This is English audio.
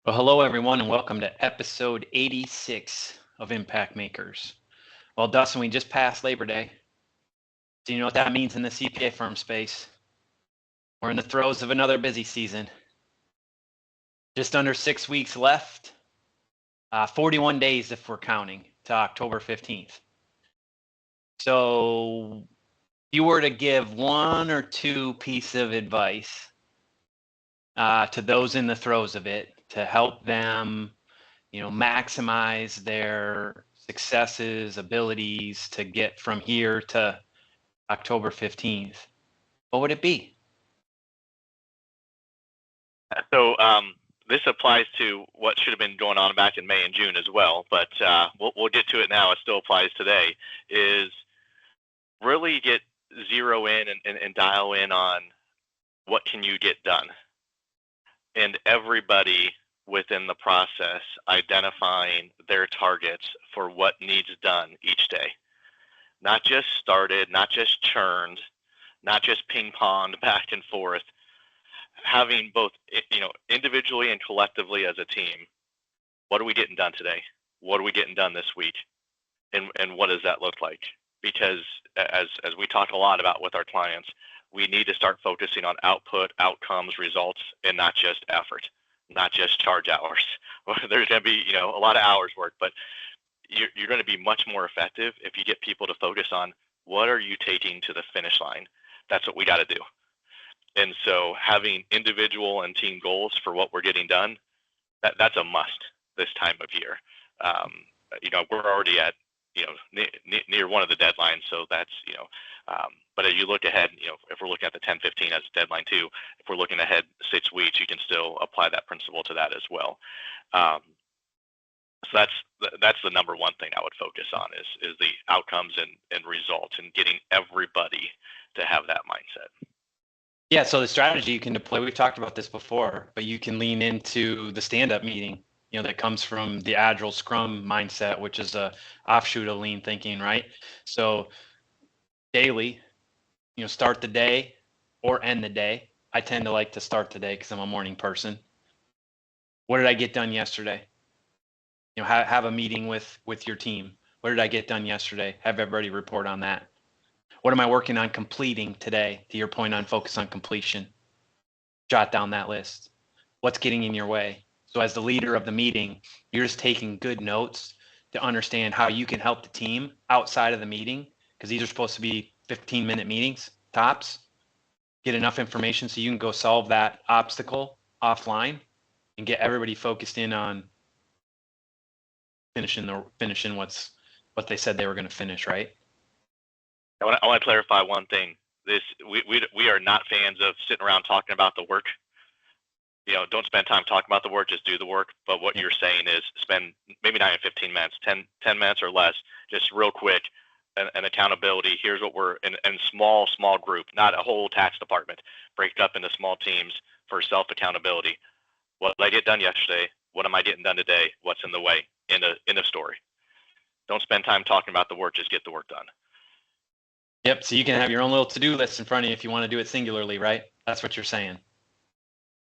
Well, hello everyone, and welcome to episode 86 of Impact Makers. Well, Dustin, we just passed Labor Day. Do you know what that means in the CPA firm space? We're in the throes of another busy season. Just under 6 weeks left, 41 days if we're counting, to October 15th. So if you were to give one or two pieces of advice to those in the throes of it to help them maximize their successes, abilities to get from here to October 15th, what would it be? So this applies to what should have been going on back in May and June as well, but we'll get to it now. It still applies today. Is really get zero in and dial in on what can you get done, and everybody within the process identifying their targets for what needs done each day. Not just started, not just churned, not just ping-ponged back and forth, having both, individually and collectively as a team. What are we getting done today? What are we getting done this week? And what does that look like? Because as we talk a lot about with our clients, we need to start focusing on output, outcomes, results, and not just effort, not just charge hours. There's going to be, a lot of hours work, but you're going to be much more effective if you get people to focus on what are you taking to the finish line. That's what we got to do. And so having individual and team goals for what we're getting done, that's a must this time of year. We're already at, near one of the deadlines. So that's, but as you look ahead, if we're looking at the 10-15 as a deadline too, if we're looking ahead 6 weeks, you can still apply that principle to that as well. So that's the number one thing I would focus on is the outcomes and results and getting everybody to have that mindset. Yeah, so the strategy you can deploy, we've talked about this before, but you can lean into the stand-up meeting, that comes from the Agile Scrum mindset, which is a offshoot of lean thinking, right? So daily, start the day or end the day. I tend to like to start the day because I'm a morning person. What did I get done yesterday? Have a meeting with your team. What did I get done yesterday? Have everybody report on that. What am I working on completing today? To your point on focus on completion, jot down that list. What's getting in your way? So as the leader of the meeting, you're just taking good notes to understand how you can help the team outside of the meeting, because these are supposed to be 15-minute meetings tops. Get enough information so you can go solve that obstacle offline and get everybody focused in on finishing what they said they were going to finish, right? I want to clarify one thing. We are not fans of sitting around talking about the work. Don't spend time talking about the work, just do the work. But what you're saying is spend maybe not even 15 minutes, 10 minutes or less, just real quick, an accountability. Here's what we're in small group, not a whole tax department. Break it up into small teams for self-accountability. What did I get done yesterday? What am I getting done today? What's in the way? In a story. Don't spend time talking about the work, just get the work done. Yep. So you can have your own little to-do list in front of you if you want to do it singularly, right? That's what you're saying.